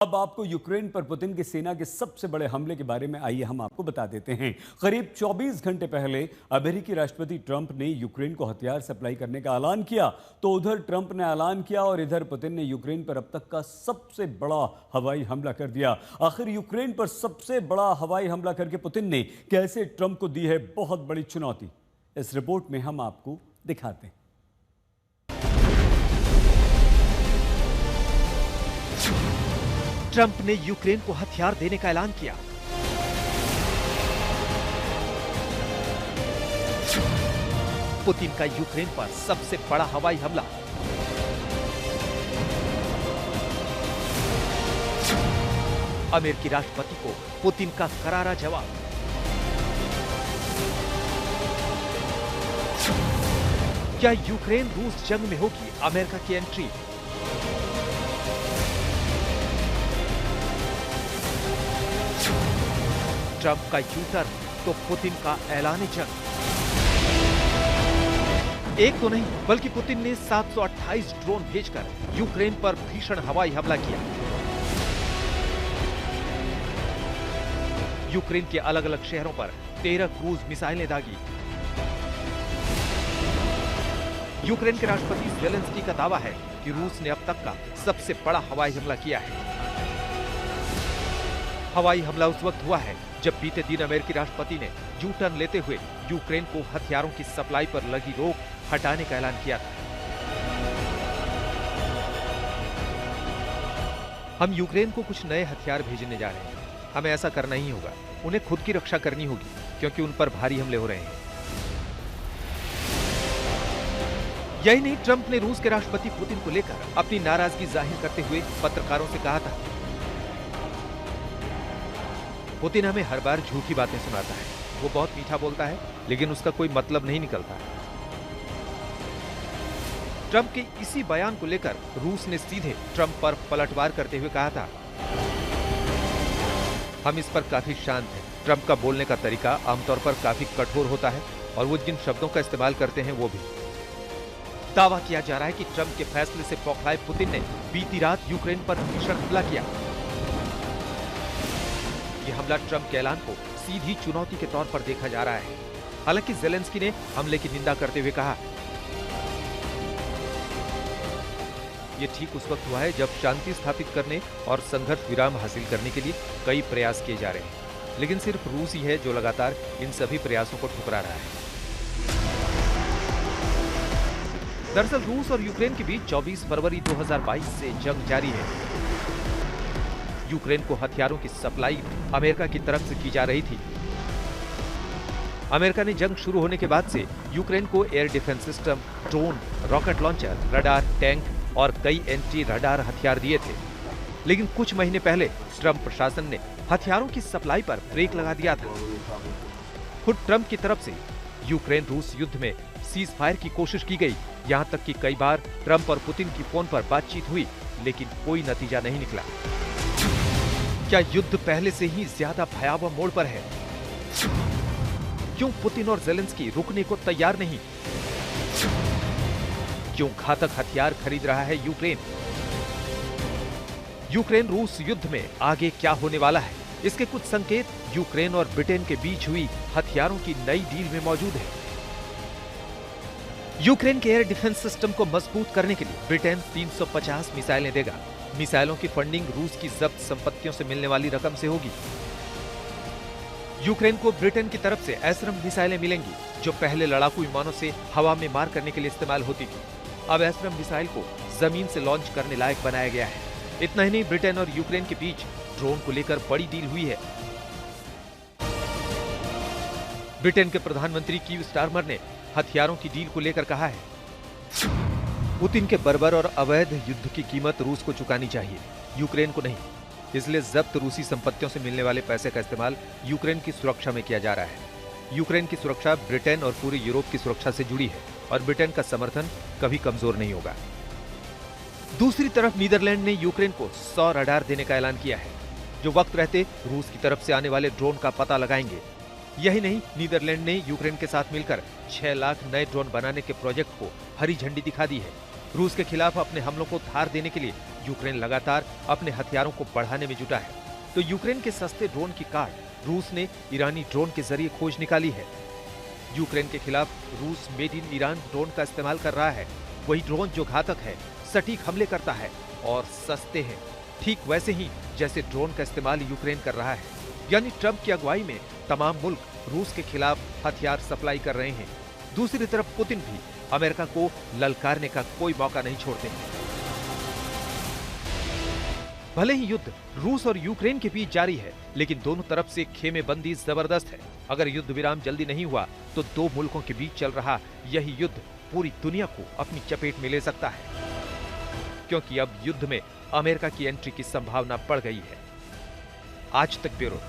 अब आपको यूक्रेन पर पुतिन की सेना के सबसे बड़े हमले के बारे में आइए हम आपको बता देते हैं। करीब 24 घंटे पहले अमेरिकी राष्ट्रपति ट्रंप ने यूक्रेन को हथियार सप्लाई करने का ऐलान किया। तो उधर ट्रंप ने ऐलान किया और इधर पुतिन ने यूक्रेन पर अब तक का सबसे बड़ा हवाई हमला कर दिया। आखिर यूक्रेन पर सबसे बड़ा हवाई हमला करके पुतिन ने कैसे ट्रंप को दी है बहुत बड़ी चुनौती, इस रिपोर्ट में हम आपको दिखाते हैं। ट्रंप ने यूक्रेन को हथियार देने का ऐलान किया। पुतिन का यूक्रेन पर सबसे बड़ा हवाई हमला। अमेरिकी राष्ट्रपति को पुतिन का करारा जवाब। क्या यूक्रेन रूस जंग में होगी अमेरिका की एंट्री? ट्रंप का यू-टर्न तो पुतिन का ऐलान जंग। एक तो नहीं बल्कि पुतिन ने 728 ड्रोन भेजकर यूक्रेन पर भीषण हवाई हमला किया। यूक्रेन के अलग अलग शहरों पर 13 क्रूज मिसाइलें दागी। यूक्रेन के राष्ट्रपति ज़ेलेंस्की का दावा है कि रूस ने अब तक का सबसे बड़ा हवाई हमला किया है। हवाई हमला उस वक्त हुआ है जब बीते दिन अमेरिकी राष्ट्रपति ने यू टर्न लेते हुए यूक्रेन को हथियारों की सप्लाई पर लगी रोक हटाने का ऐलान किया था। हम यूक्रेन को कुछ नए हथियार भेजने जा रहे हैं। हमें ऐसा करना ही होगा। उन्हें खुद की रक्षा करनी होगी क्योंकि उन पर भारी हमले हो रहे हैं। यही नहीं, ट्रंप ने रूस के राष्ट्रपति पुतिन को लेकर अपनी नाराजगी जाहिर करते हुए पत्रकारों से कहा था, पुतिन हमें हर बार झूठी बातें सुनाता है। वो बहुत मीठा बोलता है लेकिन उसका कोई मतलब नहीं निकलता है। ट्रंप के इसी बयान को लेकर रूस ने सीधे ट्रंप पर पलटवार करते हुए कहा था, हम इस पर काफी शांत हैं। ट्रंप का बोलने का तरीका आमतौर पर काफी कठोर होता है और वो जिन शब्दों का इस्तेमाल करते हैं वो भी। दावा किया जा रहा है कि ट्रंप के फैसले से बौखलाए पुतिन ने बीती रात यूक्रेन पर भीषण हमला किया। यह हमला ट्रंप के ऐलान को सीधी चुनौती के तौर पर देखा जा रहा है। हालांकि ज़ेलेंस्की ने हमले की निंदा करते हुए कहा, यह ठीक उस वक्त हुआ है जब शांति स्थापित करने और संघर्ष विराम हासिल करने के लिए कई प्रयास किए जा रहे हैं, लेकिन सिर्फ रूस ही है जो लगातार इन सभी प्रयासों को ठुकरा रहा है। दरअसल रूस और यूक्रेन के बीच 24 फरवरी 2022 से जंग जारी है। यूक्रेन को हथियारों की सप्लाई अमेरिका की तरफ से की जा रही थी। अमेरिका ने जंग शुरू होने के बाद से यूक्रेन को air defence system, drone, rocket launcher, radar, tank और कई एंटी रडार हथियार दिए थे। लेकिन कुछ महीने पहले ट्रंप प्रशासन ने हथियारों की सप्लाई पर ब्रेक लगा दिया था। खुद ट्रंप की तरफ से यूक्रेन रूस युद्ध में सीज फायर की कोशिश की गई। यहाँ तक कि कई बार ट्रंप और पुतिन की फोन पर बातचीत हुई लेकिन कोई नतीजा नहीं निकला। क्या युद्ध पहले से ही ज्यादा भयावह मोड़ पर है? क्यों पुतिन और ज़ेलेंस्की रुकने को तैयार नहीं? क्यों घातक हथियार खरीद रहा है यूक्रेन? यूक्रेन रूस युद्ध में आगे क्या होने वाला है, इसके कुछ संकेत यूक्रेन और ब्रिटेन के बीच हुई हथियारों की नई डील में मौजूद है। यूक्रेन के एयर डिफेंस सिस्टम को मजबूत करने के लिए ब्रिटेन 350 मिसाइलें देगा। मिसाइलों की फंडिंग रूस की जब्त संपत्तियों से मिलने वाली रकम से होगी। यूक्रेन को ब्रिटेन की तरफ से एसरम मिसाइलें मिलेंगी जो पहले लड़ाकू विमानों से हवा में मार करने के लिए इस्तेमाल होती थी। अब एसरम मिसाइल को जमीन से लॉन्च करने लायक बनाया गया है। इतना ही नहीं, ब्रिटेन और यूक्रेन के बीच ड्रोन को लेकर बड़ी डील हुई है। ब्रिटेन के प्रधानमंत्री कीर स्टारमर ने हथियारों की डील को लेकर कहा है, पुतिन के बर्बर और अवैध युद्ध की कीमत रूस को चुकानी चाहिए, यूक्रेन को नहीं। इसलिए जब्त रूसी संपत्तियों से मिलने वाले पैसे का इस्तेमाल यूक्रेन की सुरक्षा में किया जा रहा है। यूक्रेन की सुरक्षा ब्रिटेन और पूरे यूरोप की सुरक्षा से जुड़ी है और ब्रिटेन का समर्थन कभी कमजोर नहीं होगा। दूसरी तरफ नीदरलैंड ने यूक्रेन को 100 रडार देने का ऐलान किया है जो वक्त रहते रूस की तरफ से आने वाले ड्रोन का पता लगाएंगे। यही नहीं, नीदरलैंड ने यूक्रेन के साथ मिलकर 6 लाख नए ड्रोन बनाने के प्रोजेक्ट को हरी झंडी दिखा दी है। रूस के खिलाफ अपने हमलों को धार देने के लिए यूक्रेन लगातार अपने हथियारों को बढ़ाने में जुटा है। तो यूक्रेन के सस्ते ड्रोन की काट रूस ने ईरानी ड्रोन के जरिए खोज निकाली है। यूक्रेन के खिलाफ रूस मेड इन ईरान ड्रोन का इस्तेमाल कर रहा है। वही ड्रोन जो घातक है, सटीक हमले करता है और सस्ते हैं, ठीक वैसे ही जैसे ड्रोन का इस्तेमाल यूक्रेन कर रहा है। यानी ट्रंप की अगुवाई में तमाम मुल्क रूस के खिलाफ हथियार सप्लाई कर रहे हैं। दूसरी तरफ पुतिन भी अमेरिका को ललकारने का कोई मौका नहीं छोड़ते हैं। भले ही युद्ध रूस और यूक्रेन के बीच जारी है, लेकिन दोनों तरफ से खेमेबंदी जबरदस्त है। अगर युद्ध विराम जल्दी नहीं हुआ तो दो मुल्कों के बीच चल रहा यही युद्ध पूरी दुनिया को अपनी चपेट में ले सकता है, क्योंकि अब युद्ध में अमेरिका की एंट्री की संभावना बढ़ गई है। आज तक ब्यूरो।